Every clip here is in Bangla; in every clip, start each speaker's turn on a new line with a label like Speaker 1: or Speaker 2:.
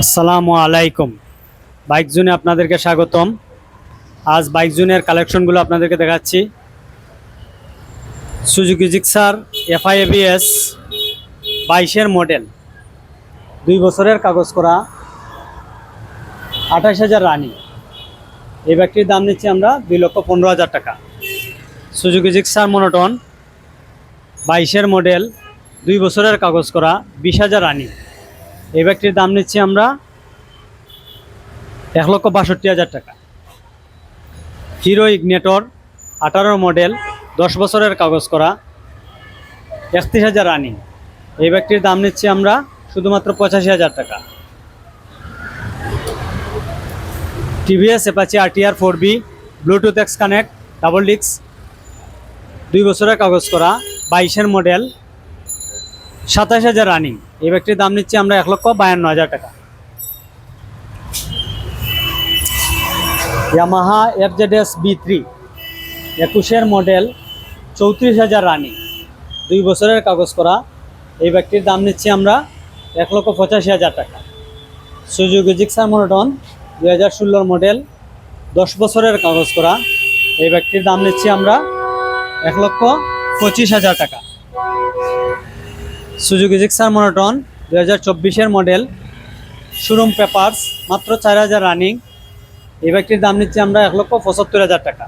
Speaker 1: আসসালামু আলাইকুম। বাইক জোনে আপনাদেরকে স্বাগতম। আজ বাইক জোনের কালেকশনগুলো আপনাদেরকে দেখাচ্ছি। সুজুকি জিক্সার এফআই এবিএস 22-এর মডেল, 2 বছরের কাগজ করা, 28,000 রানি। এই বাইকটির দাম নিচ্ছি আমরা 2,15,000 টাকা। সুজুকি জিক্সার মনোটন 22-এর মডেল, 2 বছরের কাগজ করা, 20,000 রানি। এই বাইকটির দাম নিচ্ছি আমরা 1,62,000 টাকা। হিরো ইগনেটর 18 মডেল, 10 বছরের কাগজ করা, 31,000 রানিং। এই বাইকটির দাম নিচ্ছি আমরা শুধুমাত্র 85,000 টাকা। টিভিএস অ্যাপাচি আরটিআর 4বি Bluetooth X connect double disc, 2 বছরের কাগজ করা, 22-এর মডেল, 27,000 রানিং। এই বাইকটির দাম নিচ্ছি আমরা 1,52,000 টাকা। ইয়ামাহা এফজেডএস B3 21-এর মডেল, 34,000 রানিং, 2 বছরের কাগজ করা। এই বাইকটির দাম নিচ্ছি আমরা 1,85,000 টাকা। সুজুকি জিক্সার মনোটন 2016 মডেল, 10 বছরের কাগজ করা। এই বাইকটির দাম নিচ্ছি আমরা 1,25,000 টাকা। সুজুকি জিক্সার মনোটন 2024-এর মডেল, শোরুম পেপারস, মাত্র 4,000 রানিং। এই বাইকটির দাম নিচ্ছি আমরা 1,75,000 টাকা।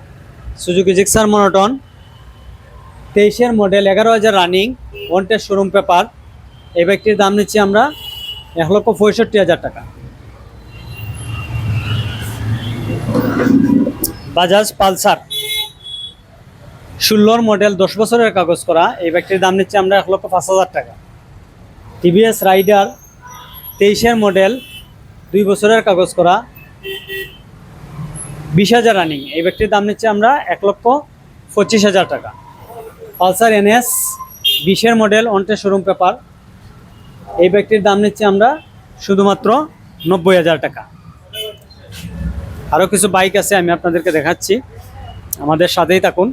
Speaker 1: সুজুকি জিক্সার মনোটন 23-এর model, 11,000 running, wanted showroom paper. এই বাইকটির দাম নিচ্ছি আমরা 1,65,000 টাকা। বাজাজ পালসার 16-র মডেল, 10 বছরের কাগজ করা। এই বাইকটির দাম নিচ্ছি আমরা 1,05,000 টাকা। টিভিএস রাইডার 23-এর মডেল, 2 বছরের কাগজ করা, 20,000 রানিং। এই বাইকটির দাম নিচ্ছি আমরা 1,25,000 টাকা। পালসার NS 20-এর মডেল, ওয়ান্টেড শোরুম পেপার। এই বাইকটির দাম নিচ্ছি আমরা শুধুমাত্র 90,000 টাকা। আরও কিছু বাইক আছে, আমি আপনাদেরকে দেখাচ্ছি, আমাদের সাথেই থাকুন।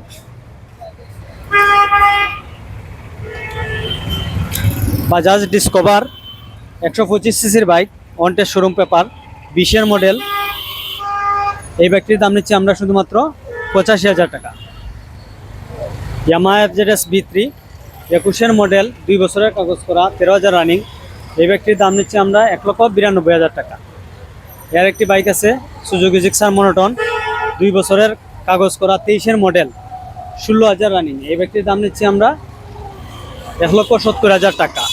Speaker 1: বাজাজ ডিসকভার 125 সিসির বাইক, ওয়ান্টেড শোরুম পেপার, 20-এর মডেল। এই বাইকটির দাম নিচ্ছি আমরা শুধুমাত্র 85,000 টাকা। ইয়ামাহা এফজেডএস B3 21-এর মডেল, 2 বছরের কাগজ করা, 13,000 রানিং। এই বাইকটির দাম নিচ্ছি আমরা 1,92,000 টাকা। এর একটি বাইক আছে সুজুকি জিক্সার মনোটন, 2 বছরের কাগজ করা, 23-এর মডেল, 16,000 রানিং। এই বাইকটির দাম নিচ্ছি আমরা 1,70,000 টাকা।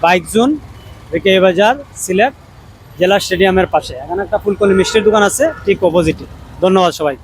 Speaker 1: বাইক জোন রেকে বাজার, সিলেট জেলা স্টেডিয়ামের পাশে। এখানে একটা ফুলকলি মিষ্টির দোকান আছে, ঠিক অপোজিটে। ধন্যবাদ সবাই।